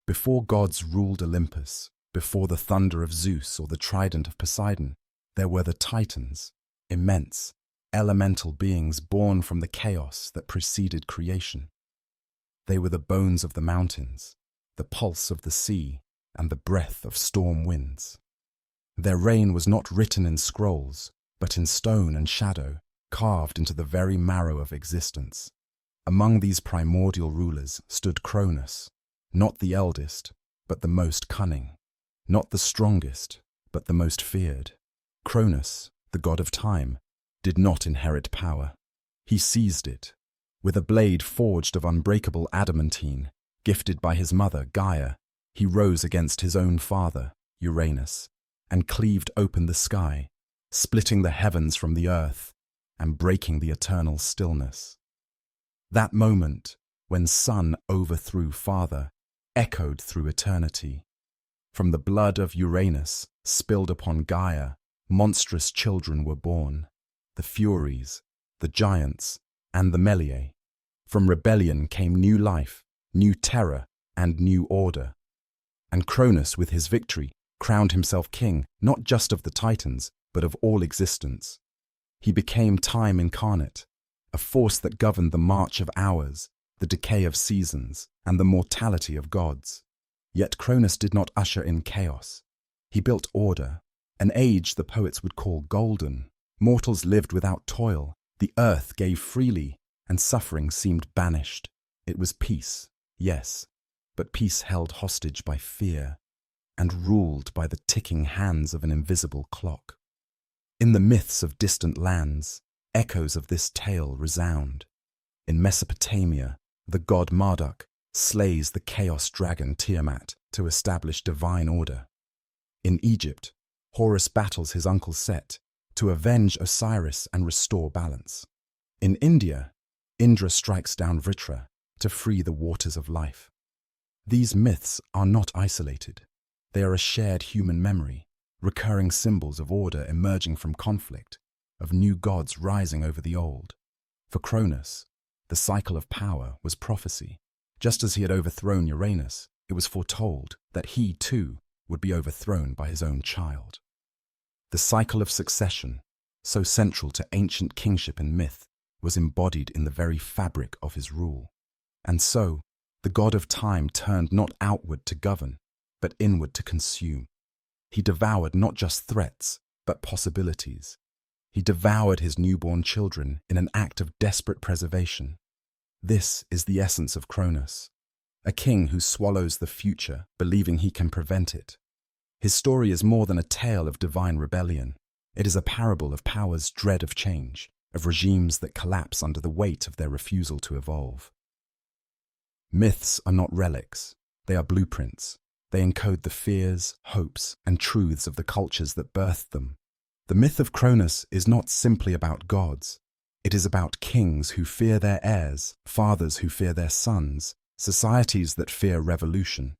Before gods ruled Olympus, before the thunder of Zeus or the trident of Poseidon, there were the Titans, immense, elemental beings born from the chaos that preceded creation. They were the bones of the mountains, the pulse of the sea, and the breath of storm winds. Their reign was not written in scrolls, but in stone and shadow, carved into the very marrow of existence. Among these primordial rulers stood Chronos, not the eldest, but the most cunning, not the strongest, but the most feared. Chronos, the god of time, did not inherit power. He seized it. With a blade forged of unbreakable adamantine, gifted by his mother, Gaia, he rose against his own father, Uranus, and cleaved open the sky, splitting the heavens from the earth and breaking the eternal stillness. That moment, when son overthrew father, echoed through eternity. From the blood of Uranus, spilled upon Gaia, monstrous children were born, the Furies, the Giants, and the Meliae. From rebellion came new life, new terror, and new order. And Chronos, with his victory, crowned himself king, not just of the Titans, but of all existence. He became time incarnate, a force that governed the march of hours, the decay of seasons, and the mortality of gods. Yet Chronos did not usher in chaos. He built order, an age the poets would call golden. Mortals lived without toil, the earth gave freely, and suffering seemed banished. It was peace, yes, but peace held hostage by fear, and ruled by the ticking hands of an invisible clock. In the myths of distant lands, echoes of this tale resound. In Mesopotamia, the god Marduk slays the chaos dragon Tiamat to establish divine order. In Egypt, Horus battles his uncle Set to avenge Osiris and restore balance. In India, Indra strikes down Vritra to free the waters of life. These myths are not isolated. They are a shared human memory, recurring symbols of order emerging from conflict, of new gods rising over the old. For Chronos, the cycle of power was prophecy. Just as he had overthrown Uranus, it was foretold that he, too, would be overthrown by his own child. The cycle of succession, so central to ancient kingship and myth, was embodied in the very fabric of his rule. And so, the god of time turned not outward to govern, but inward to consume. He devoured not just threats, but possibilities. He devoured his newborn children in an act of desperate preservation. This is the essence of Chronos, a king who swallows the future, believing he can prevent it. His story is more than a tale of divine rebellion. It is a parable of power's dread of change, of regimes that collapse under the weight of their refusal to evolve. Myths are not relics, they are blueprints. They encode the fears, hopes, and truths of the cultures that birthed them. The myth of Chronos is not simply about gods. It is about kings who fear their heirs, fathers who fear their sons, societies that fear revolution.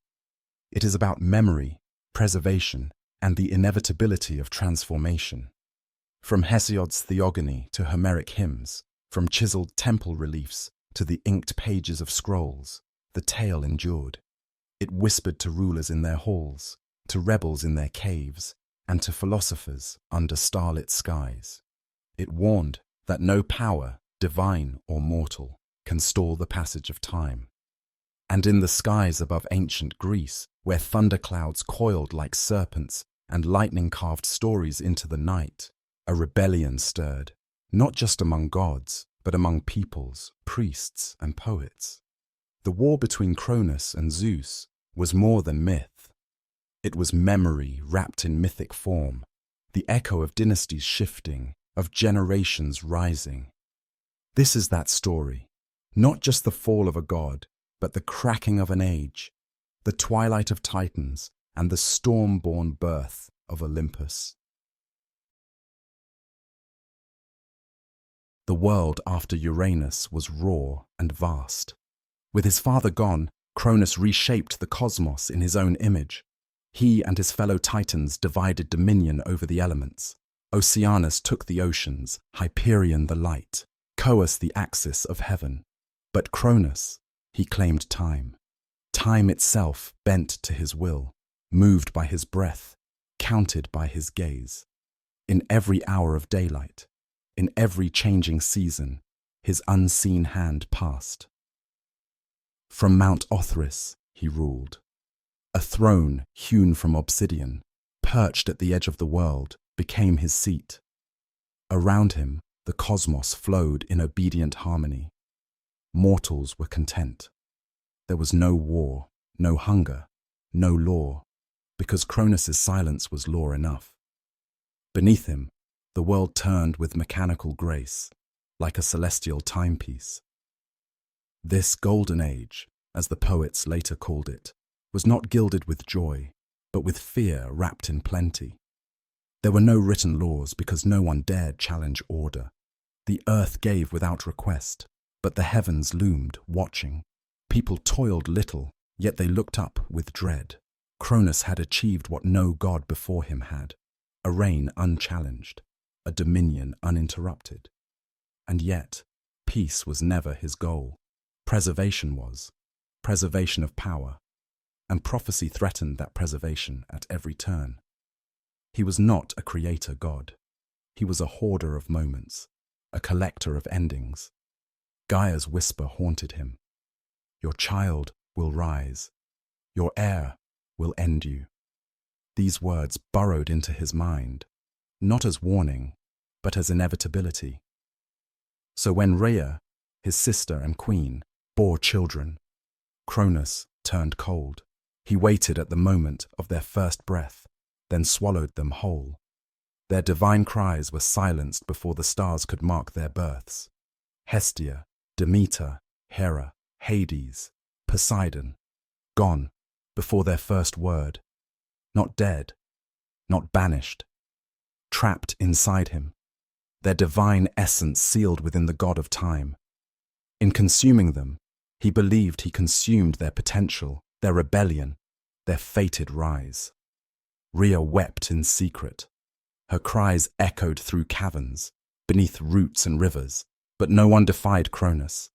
It is about memory, preservation, and the inevitability of transformation. From Hesiod's Theogony to Homeric hymns, from chiseled temple reliefs to the inked pages of scrolls, the tale endured. It whispered to rulers in their halls, to rebels in their caves, and to philosophers under starlit skies. It warned that no power, divine or mortal, can stall the passage of time. And in the skies above ancient Greece, where thunderclouds coiled like serpents and lightning carved stories into the night, a rebellion stirred, not just among gods, but among peoples, priests, and poets. The war between Chronos and Zeus was more than myth. It was memory wrapped in mythic form, the echo of dynasties shifting, of generations rising. This is that story, not just the fall of a god, but the cracking of an age, the twilight of Titans, and the stormborn birth of Olympus. The world after Uranus was raw and vast. With his father gone, Chronos reshaped the cosmos in his own image. He and his fellow Titans divided dominion over the elements. Oceanus took the oceans, Hyperion the light, Coas the axis of heaven. But Chronos, he claimed time. time itself bent to his will, moved by his breath, counted by his gaze. In every hour of daylight, in every changing season, his unseen hand passed. From Mount Othrys he ruled. A throne hewn from obsidian, perched at the edge of the world, became his seat. Around him, the cosmos flowed in obedient harmony. Mortals were content. There was no war, no hunger, no law, because Cronus's silence was law enough. Beneath him, the world turned with mechanical grace, like a celestial timepiece. This golden age, as the poets later called it, was not gilded with joy, but with fear wrapped in plenty. There were no written laws because no one dared challenge order. The earth gave without request, but the heavens loomed, watching. People toiled little, yet they looked up with dread. Chronos had achieved what no god before him had, a reign unchallenged, a dominion uninterrupted. And yet, peace was never his goal. Preservation was, preservation of power, and prophecy threatened that preservation at every turn. He was not a creator god. He was a hoarder of moments, a collector of endings. Gaia's whisper haunted him. Your child will rise. Your heir will end you. These words burrowed into his mind, not as warning, but as inevitability. So when Rhea, his sister and queen, bore children, Chronos turned cold. He waited at the moment of their first breath, then swallowed them whole. Their divine cries were silenced before the stars could mark their births. Hestia, Demeter, Hera, Hades, Poseidon, gone before their first word. Not dead, not banished, trapped inside him, their divine essence sealed within the god of time. In consuming them, he believed he consumed their potential, their rebellion, their fated rise. Rhea wept in secret. Her cries echoed through caverns, beneath roots and rivers, but no one defied Chronos.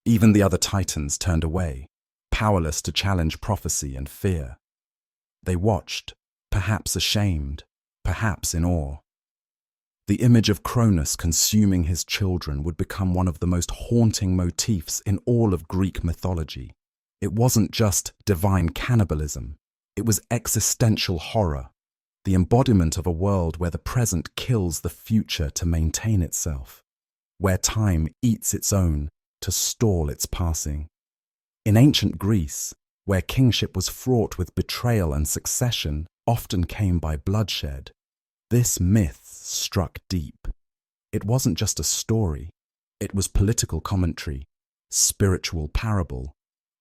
Even the other Titans turned away, powerless to challenge prophecy and fear. They watched, perhaps ashamed, perhaps in awe. The image of Chronos consuming his children would become one of the most haunting motifs in all of Greek mythology. It wasn't just divine cannibalism, it was existential horror, the embodiment of a world where the present kills the future to maintain itself, where time eats its own to stall its passing. In ancient Greece, where kingship was fraught with betrayal and succession often came by bloodshed, this myth struck deep. It wasn't just a story, it was political commentary, spiritual parable,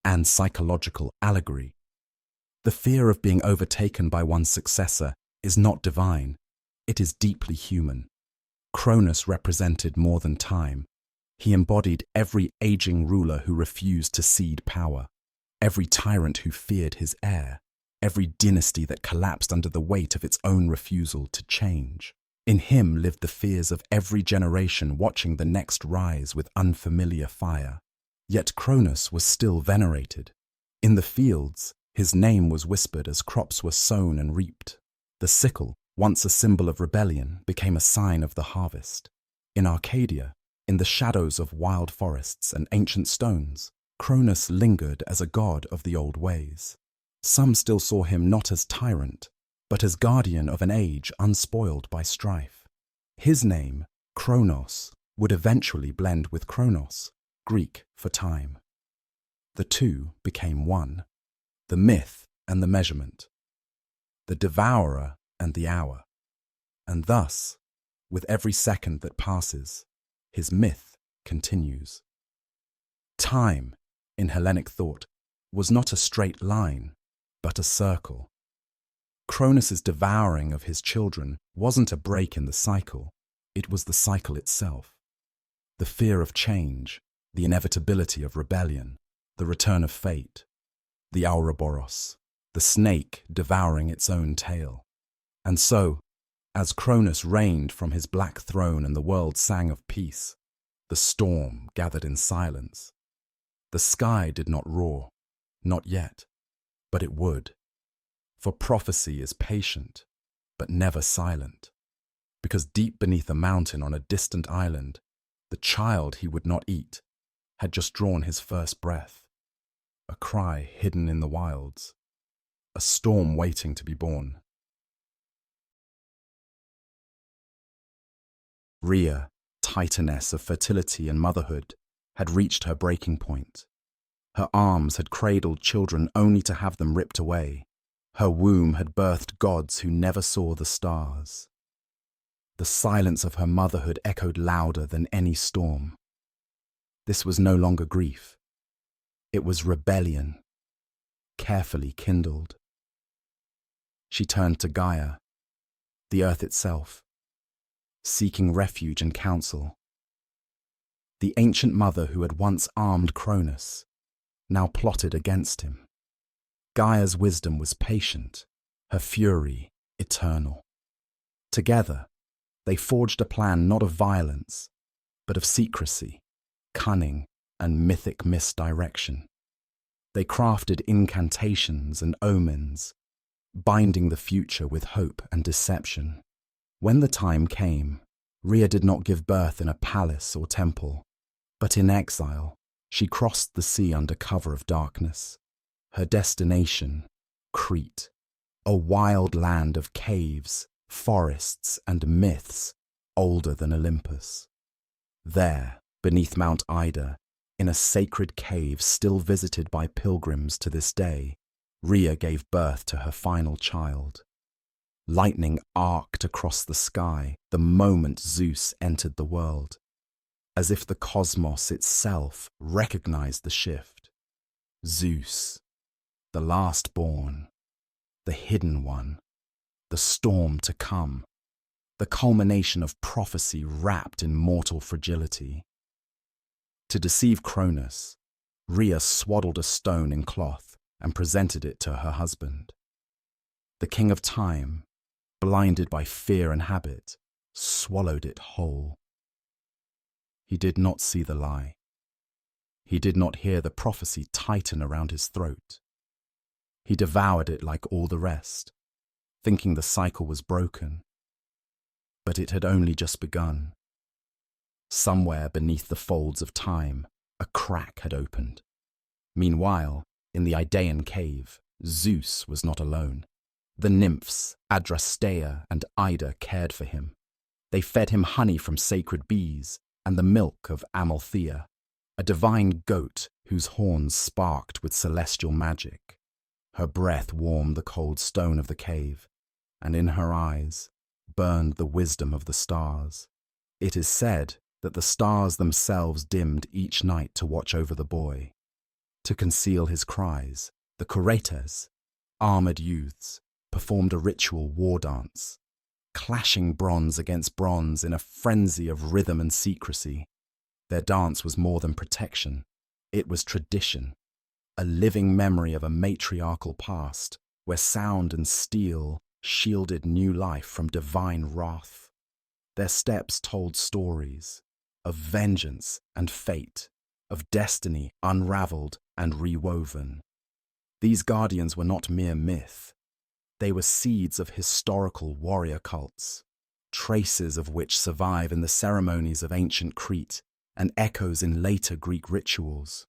and psychological allegory. The fear of being overtaken by one's successor is not divine, it is deeply human. Chronos represented more than time. He embodied every aging ruler who refused to cede power, every tyrant who feared his heir, every dynasty that collapsed under the weight of its own refusal to change. In him lived the fears of every generation watching the next rise with unfamiliar fire. Yet Chronos was still venerated. In the fields, his name was whispered as crops were sown and reaped. The sickle, once a symbol of rebellion, became a sign of the harvest. In Arcadia, in the shadows of wild forests and ancient stones, Chronos lingered as a god of the old ways. Some still saw him not as tyrant, but as guardian of an age unspoiled by strife. His name, Chronos, would eventually blend with Chronos, Greek for time. The two became one, the myth and the measurement, the devourer and the hour. And thus, with every second that passes, his myth continues. Time, in Hellenic thought, was not a straight line, but a circle. Cronus's devouring of his children wasn't a break in the cycle, it was the cycle itself. The fear of change, the inevitability of rebellion, the return of fate, the Ouroboros, the snake devouring its own tail. And so, as Chronos reigned from his black throne and the world sang of peace, the storm gathered in silence. The sky did not roar, not yet. But it would. For prophecy is patient, but never silent. Because deep beneath a mountain on a distant island, the child he would not eat had just drawn his first breath. A cry hidden in the wilds. A storm waiting to be born. Rhea, titaness of fertility and motherhood, had reached her breaking point. Her arms had cradled children only to have them ripped away. Her womb had birthed gods who never saw the stars. The silence of her motherhood echoed louder than any storm. This was no longer grief. It was rebellion, carefully kindled. She turned to Gaia, the earth itself, seeking refuge and counsel. The ancient mother who had once armed Chronos now plotted against him. Gaia's wisdom was patient, her fury eternal. Together, they forged a plan not of violence, but of secrecy, cunning, and mythic misdirection. They crafted incantations and omens, binding the future with hope and deception. When the time came, Rhea did not give birth in a palace or temple, but in exile. She crossed the sea under cover of darkness. Her destination, Crete, a wild land of caves, forests, and myths older than Olympus. There, beneath Mount Ida, in a sacred cave still visited by pilgrims to this day, Rhea gave birth to her final child. Lightning arced across the sky the moment Zeus entered the world, as if the cosmos itself recognized the shift. Zeus, the last born, the hidden one, the storm to come, the culmination of prophecy wrapped in mortal fragility. To deceive Chronos, Rhea swaddled a stone in cloth and presented it to her husband. The king of time, blinded by fear and habit, swallowed it whole. He did not see the lie. He did not hear the prophecy tighten around his throat. He devoured it like all the rest, thinking the cycle was broken. But it had only just begun. Somewhere beneath the folds of time, a crack had opened. Meanwhile, in the Idaean cave, Zeus was not alone. The nymphs, Adrasteia and Ida, cared for him. They fed him honey from sacred bees and the milk of Amalthea, a divine goat whose horns sparked with celestial magic. Her breath warmed the cold stone of the cave, and in her eyes burned the wisdom of the stars. It is said that the stars themselves dimmed each night to watch over the boy. To conceal his cries, the Kuretes, armored youths, performed a ritual war dance, clashing bronze against bronze in a frenzy of rhythm and secrecy. Their dance was more than protection. It was tradition, a living memory of a matriarchal past where sound and steel shielded new life from divine wrath. Their steps told stories of vengeance and fate, of destiny unraveled and rewoven. These guardians were not mere myth. They were seeds of historical warrior cults, traces of which survive in the ceremonies of ancient Crete and echoes in later Greek rituals.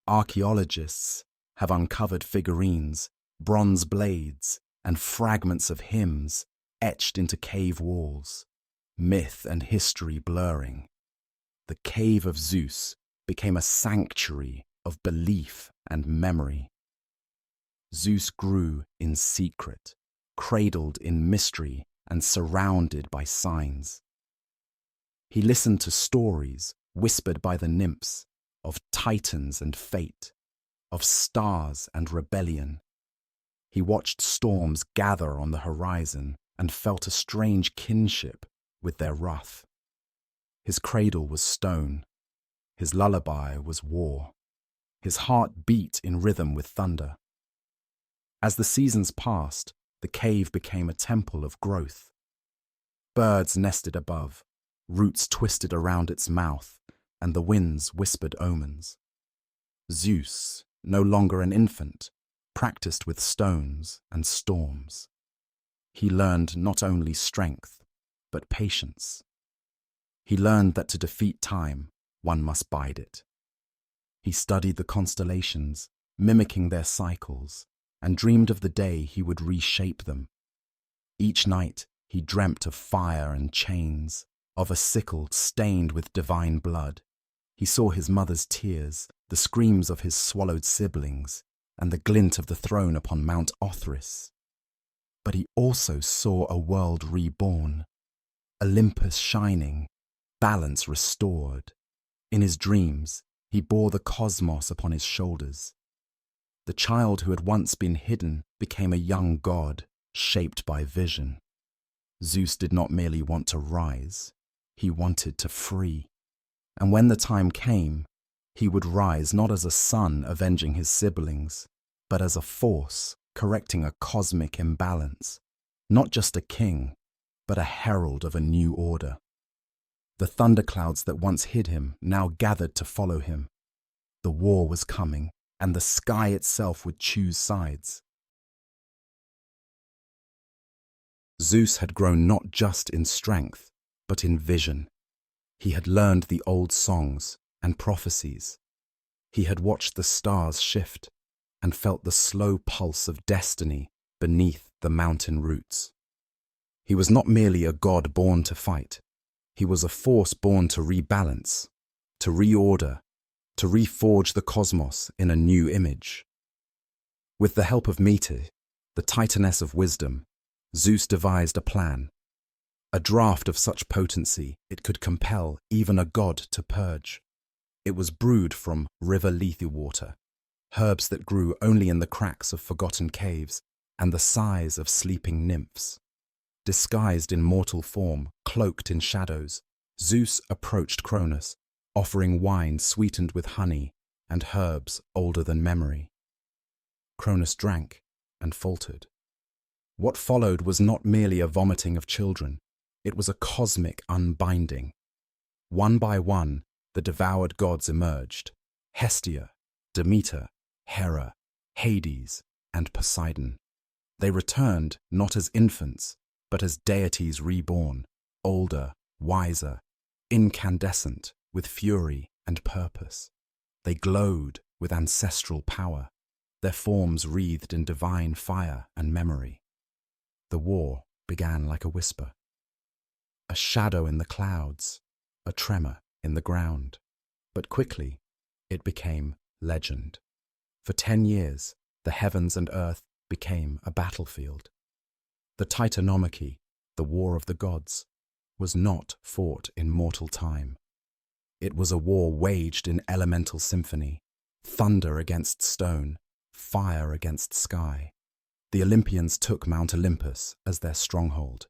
Archaeologists have uncovered figurines, bronze blades, and fragments of hymns etched into cave walls, myth and history blurring. The cave of Zeus became a sanctuary of belief and memory. Zeus grew in secret, cradled in mystery and surrounded by signs. He listened to stories whispered by the nymphs of titans and fate, of stars and rebellion. He watched storms gather on the horizon and felt a strange kinship with their wrath. His cradle was stone. His lullaby was war. His heart beat in rhythm with thunder. As the seasons passed, the cave became a temple of growth. Birds nested above, roots twisted around its mouth, and the winds whispered omens. Zeus, no longer an infant, practiced with stones and storms. He learned not only strength, but patience. He learned that to defeat time, one must bide it. He studied the constellations, mimicking their cycles, and dreamed of the day he would reshape them. Each night he dreamt of fire and chains, of a sickle stained with divine blood. He saw his mother's tears, the screams of his swallowed siblings, and the glint of the throne upon Mount Othrys. But he also saw a world reborn, Olympus shining, balance restored. In his dreams, he bore the cosmos upon his shoulders. The child who had once been hidden became a young god, shaped by vision. Zeus did not merely want to rise, he wanted to free. And when the time came, he would rise not as a son avenging his siblings, but as a force correcting a cosmic imbalance, not just a king, but a herald of a new order. The thunderclouds that once hid him now gathered to follow him. The war was coming, and the sky itself would choose sides. Zeus had grown not just in strength, but in vision. He had learned the old songs and prophecies. He had watched the stars shift and felt the slow pulse of destiny beneath the mountain roots. He was not merely a god born to fight. He was a force born to rebalance, to reorder, to reforge the cosmos in a new image. With the help of Metis, the Titaness of wisdom, Zeus devised a plan, a draft of such potency it could compel even a god to purge. It was brewed from river Lethe water, herbs that grew only in the cracks of forgotten caves and the sighs of sleeping nymphs. Disguised in mortal form, cloaked in shadows, Zeus approached Chronos, offering wine sweetened with honey and herbs older than memory. Chronos drank and faltered. What followed was not merely a vomiting of children, it was a cosmic unbinding. One by one, the devoured gods emerged: Hestia, Demeter, Hera, Hades, and Poseidon. They returned not as infants, but as deities reborn, older, wiser, incandescent with fury and purpose. They glowed with ancestral power, their forms wreathed in divine fire and memory. The war began like a whisper, a shadow in the clouds, a tremor in the ground. But quickly, it became legend. For 10 years, the heavens and earth became a battlefield. The Titanomachy, the war of the gods, was not fought in mortal time. It was a war waged in elemental symphony, thunder against stone, fire against sky. The Olympians took Mount Olympus as their stronghold.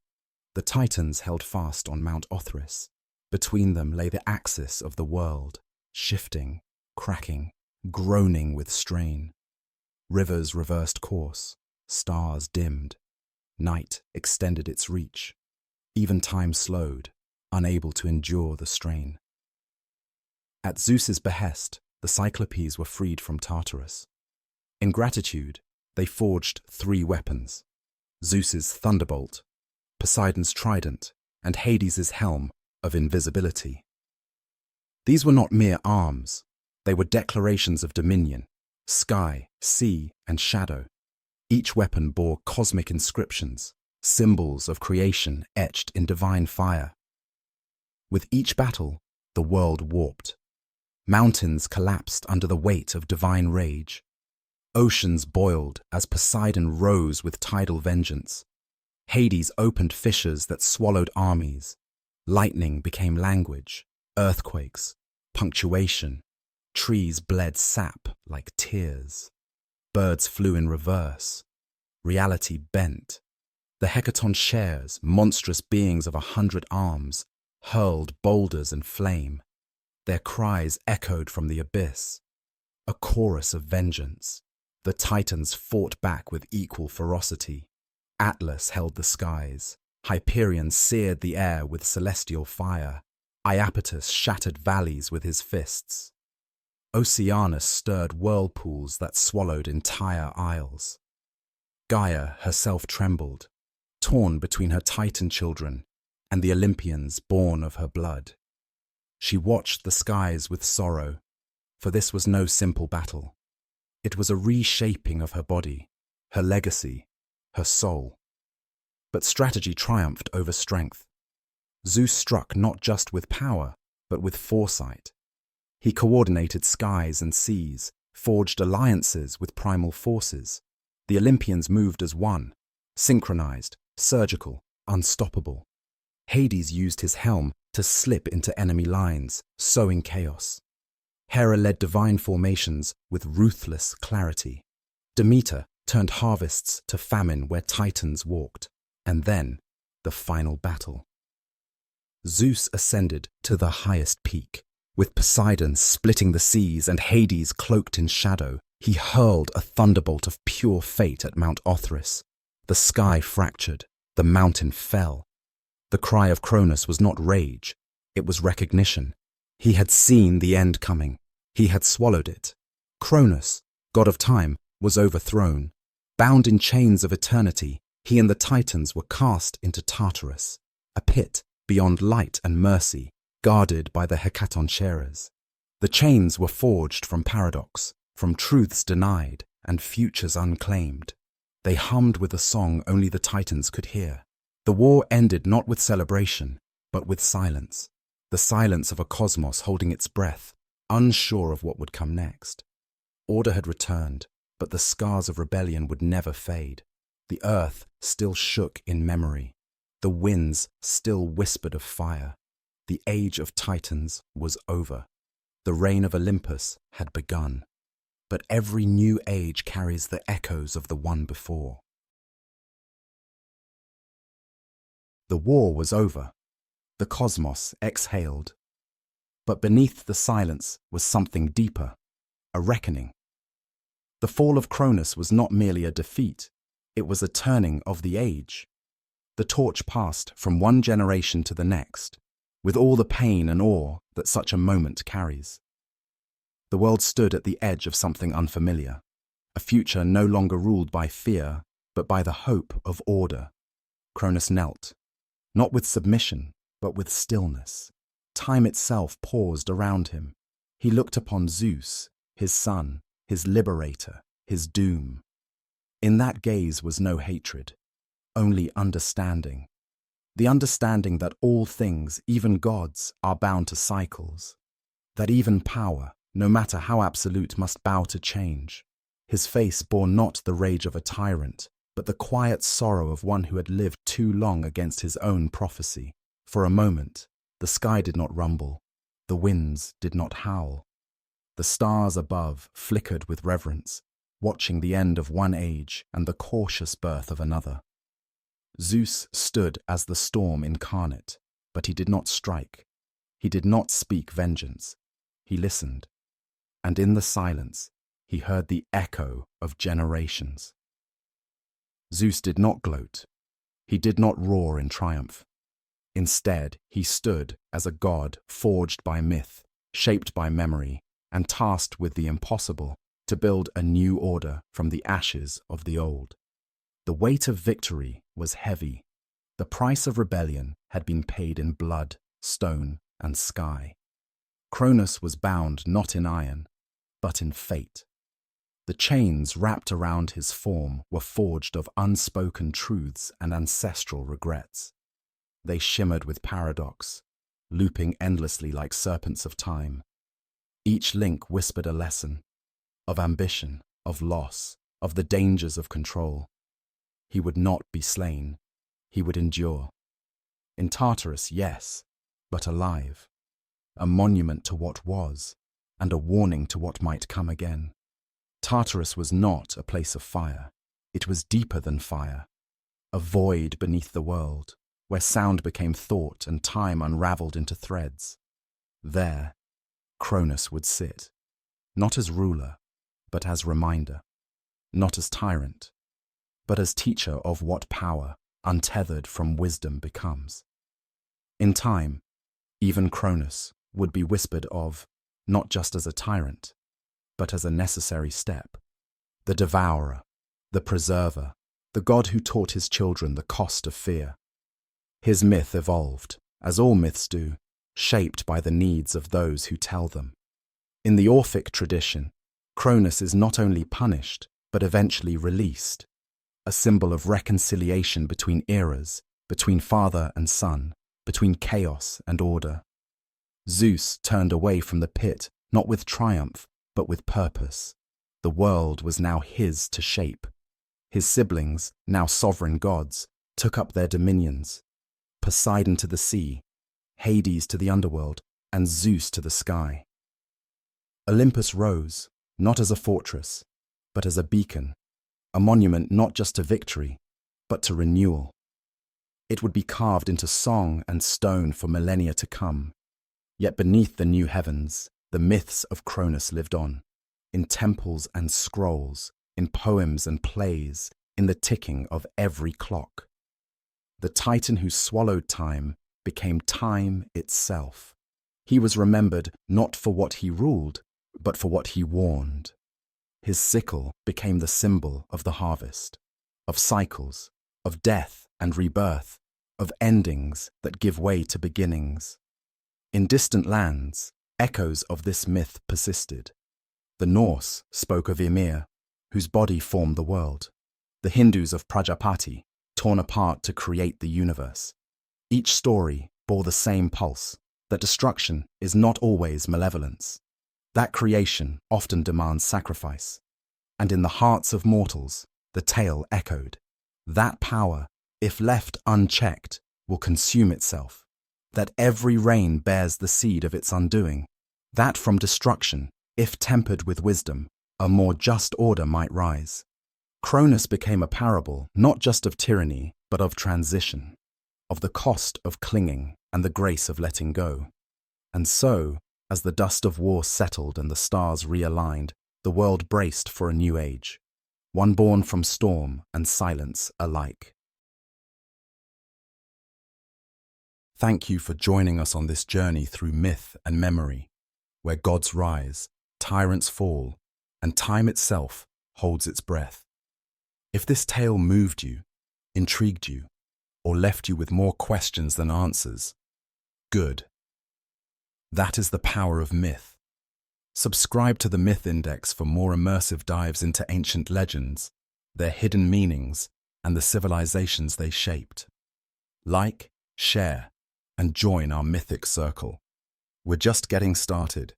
The Titans held fast on Mount Othrys. Between them lay the axis of the world, shifting, cracking, groaning with strain. Rivers reversed course, stars dimmed. Night extended its reach. Even time slowed, unable to endure the strain. At Zeus's behest, the Cyclopes were freed from Tartarus. In gratitude, they forged 3 weapons: Zeus's thunderbolt, Poseidon's trident, and Hades's helm of invisibility. These were not mere arms, they were declarations of dominion, sky, sea, and shadow. Each weapon bore cosmic inscriptions, symbols of creation etched in divine fire. With each battle, the world warped. Mountains collapsed under the weight of divine rage. Oceans boiled as Poseidon rose with tidal vengeance. Hades opened fissures that swallowed armies. Lightning became language, earthquakes, punctuation. Trees bled sap like tears. Birds flew in reverse. Reality bent. The hecaton shares, monstrous beings of 100 arms, hurled boulders and flame. Their cries echoed from the abyss. A chorus of vengeance. The Titans fought back with equal ferocity. Atlas held the skies. Hyperion seared the air with celestial fire. Iapetus shattered valleys with his fists. Oceanus stirred whirlpools that swallowed entire isles. Gaia herself trembled, torn between her Titan children and the Olympians born of her blood. She watched the skies with sorrow, for this was no simple battle. It was a reshaping of her body, her legacy, her soul. But strategy triumphed over strength. Zeus struck not just with power, but with foresight. He coordinated skies and seas, forged alliances with primal forces. The Olympians moved as one, synchronized, surgical, unstoppable. Hades used his helm to slip into enemy lines, sowing chaos. Hera led divine formations with ruthless clarity. Demeter turned harvests to famine where Titans walked. And then, the final battle. Zeus ascended to the highest peak. With Poseidon splitting the seas and Hades cloaked in shadow, he hurled a thunderbolt of pure fate at Mount Othrys. The sky fractured, the mountain fell. The cry of Chronos was not rage, it was recognition. He had seen the end coming. He had swallowed it. Chronos, god of time, was overthrown. Bound in chains of eternity, he and the Titans were cast into Tartarus, a pit beyond light and mercy, guarded by the hecaton. The chains were forged from paradox, from truths denied and futures unclaimed. They hummed with a song only the Titans could hear. The war ended not with celebration, but with silence. The silence of a cosmos holding its breath, unsure of what would come next. Order had returned, but the scars of rebellion would never fade. The earth still shook in memory. The winds still whispered of fire. The age of Titans was over. The reign of Olympus had begun. But every new age carries the echoes of the one before. The war was over. The cosmos exhaled. But beneath the silence was something deeper, a reckoning. The fall of Chronos was not merely a defeat, it was a turning of the age. The torch passed from one generation to the next, with all the pain and awe that such a moment carries. The world stood at the edge of something unfamiliar, a future no longer ruled by fear, but by the hope of order. Chronos knelt, not with submission, but with stillness. Time itself paused around him. He looked upon Zeus, his son, his liberator, his doom. In that gaze was no hatred, only understanding. The understanding that all things, even gods, are bound to cycles. That even power, no matter how absolute, must bow to change. His face bore not the rage of a tyrant, but the quiet sorrow of one who had lived too long against his own prophecy. For a moment, the sky did not rumble, the winds did not howl. The stars above flickered with reverence, watching the end of one age and the cautious birth of another. Zeus stood as the storm incarnate, but he did not strike. He did not speak vengeance. He listened, and in the silence, he heard the echo of generations. Zeus did not gloat. He did not roar in triumph. Instead, he stood as a god forged by myth, shaped by memory, and tasked with the impossible, to build a new order from the ashes of the old. The weight of victory was heavy. The price of rebellion had been paid in blood, stone, and sky. Chronos was bound not in iron, but in fate. The chains wrapped around his form were forged of unspoken truths and ancestral regrets. They shimmered with paradox, looping endlessly like serpents of time. Each link whispered a lesson, of ambition, of loss, of the dangers of control. He would not be slain. He would endure. In Tartarus, yes, but alive. A monument to what was, and a warning to what might come again. Tartarus was not a place of fire. It was deeper than fire. A void beneath the world, where sound became thought and time unraveled into threads. There, Chronos would sit, not as ruler, but as reminder, not as tyrant, but as teacher of what power, untethered from wisdom, becomes. In time, even Chronos would be whispered of, not just as a tyrant, but as a necessary step. The devourer, the preserver, the god who taught his children the cost of fear. His myth evolved, as all myths do, shaped by the needs of those who tell them. In the Orphic tradition, Chronos is not only punished, but eventually released, a symbol of reconciliation between eras, between father and son, between chaos and order. Zeus turned away from the pit, not with triumph, but with purpose. The world was now his to shape. His siblings, now sovereign gods, took up their dominions. Poseidon to the sea, Hades to the underworld, and Zeus to the sky. Olympus rose, not as a fortress, but as a beacon, a monument not just to victory, but to renewal. It would be carved into song and stone for millennia to come. Yet beneath the new heavens, the myths of Chronos lived on, in temples and scrolls, in poems and plays, in the ticking of every clock. The Titan who swallowed time became time itself. He was remembered not for what he ruled, but for what he warned. His sickle became the symbol of the harvest, of cycles, of death and rebirth, of endings that give way to beginnings. In distant lands, echoes of this myth persisted. The Norse spoke of Ymir, whose body formed the world. The Hindus of Prajapati, torn apart to create the universe. Each story bore the same pulse, that destruction is not always malevolence. That creation often demands sacrifice. And in the hearts of mortals, the tale echoed. That power, if left unchecked, will consume itself. That every rain bears the seed of its undoing. That from destruction, if tempered with wisdom, a more just order might rise. Chronos became a parable not just of tyranny, but of transition, of the cost of clinging and the grace of letting go. And so, as the dust of war settled and the stars realigned, the world braced for a new age, one born from storm and silence alike. Thank you for joining us on this journey through myth and memory, where gods rise, tyrants fall, and time itself holds its breath. If this tale moved you, intrigued you, or left you with more questions than answers, good. That is the power of myth. Subscribe to the Myth Index for more immersive dives into ancient legends, their hidden meanings, and the civilizations they shaped. Like, share, and join our mythic circle. We're just getting started.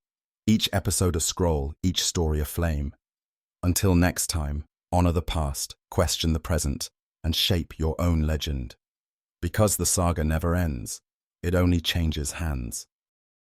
Each episode a scroll, each story a flame. Until next time, honor the past, question the present, and shape your own legend. Because the saga never ends, it only changes hands.